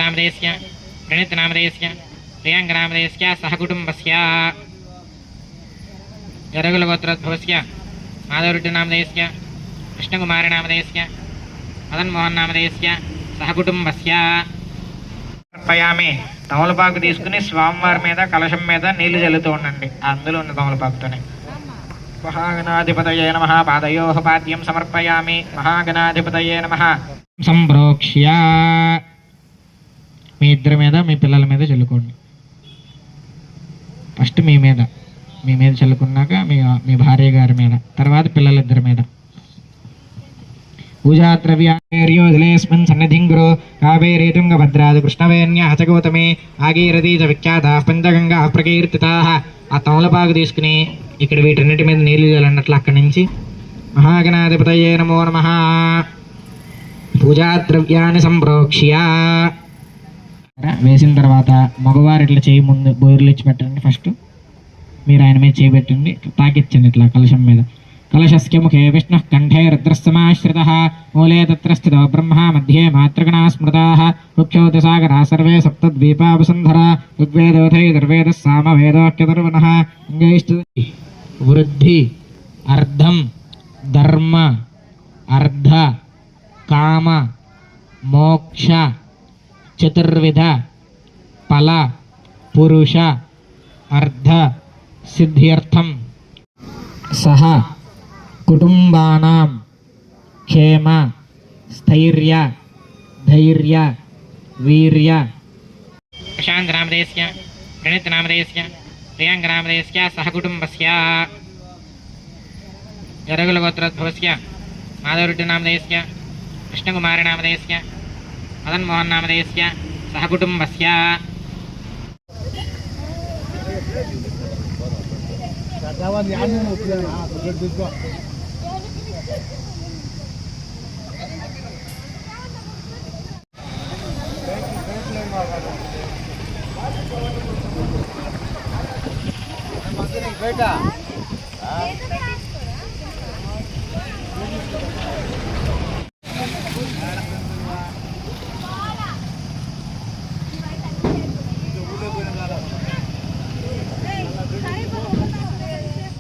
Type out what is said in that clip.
नामधेयस्य प्रणीत नामधेयस्य प्रियांक नामधेयस्य सह कुटुंबस्य जरगुलगोत्रोद्भवस्य माधवरेड्डी नामधेयस्य कृष्णकुमार नामधेयस्य मदन मोहन नामधेयस्य सह कुटुंबस्य సమర్పయామి. తమలపాకు తీసుకుని స్వామివారి మీద కలశం మీద నీళ్లు చల్లుతూ ఉండండి. అందులో ఉన్న తమలపాకుతోనే. మహాగణాధిపతయే నమః. పాదయోః పాద్యం సమర్పయామి. మహాగణాధిపతయే నమః. సంప్రోక్ష్య మీ ఇద్దరి మీద మీ పిల్లల మీద చల్లుకోండి. ఫస్ట్ మీ మీద చల్లుకున్నాక మీ భార్య గారి మీద, తర్వాత పిల్లలిద్దరి మీద. पूजा द्रव्यास्मिन् सन्निधिं गुरु कावेरी तुंगभद्रादि कृष्णवेण्यः च गौतमी आगीरथी च विख्याताः पंचगंगा प्रकीर्तिताः. ఆ తమలపాకు తీసుకుని ఇక్కడ వీటన్నిటి మీద నీళ్లు చల్లన్నట్లు అక్కడి నుంచి మహాగణాధిపతయే నమో నమః. పూజా ద్రవ్యాన్ని సంప్రోక్ష్య వేసిన తర్వాత మగవారు ఇట్లా చేయి ముందు బోర్లు ఇచ్చి పెట్టండి. ఫస్ట్ మీరు ఆయన మీద చేయి పెట్టండి, తాకిచ్చండి ఇట్లా కలశం మీద. कलशस्य मुखे विष्णुः कंठे रुद्रस्तमाश्रितः मूले तत्र स्थितो ब्रह्मा मध्ये मातृगणा स्मृताः रुक्षोतिसागरा सर्वे सप्तद्वीपावसुन्धरा ऋग्वेदोऽथैर्वेदः सामवेदोऽख्यतुर्वणः अङ्गैस्तुति वृद्धि अर्धं धर्म अर्ध काम मोक्ष चतुर्विध फल पुरुष अर्ध सिद्ध्यर्थं सह कुटुंबानां क्षेम स्थैर्य धैर्य वीर्य. प्रशांत नामधेयस्य प्रणीत नामधेयस्य प्रियांक नामधेयस्य सह कुटुंबस्य जरगुलगोत्रोद्भवस्य माधवरेड्डी नामधेयस्य कृष्णकुमार नामधेयस्य मदन मोहन नामधेयस्य सह कुटुंबस्य बेटा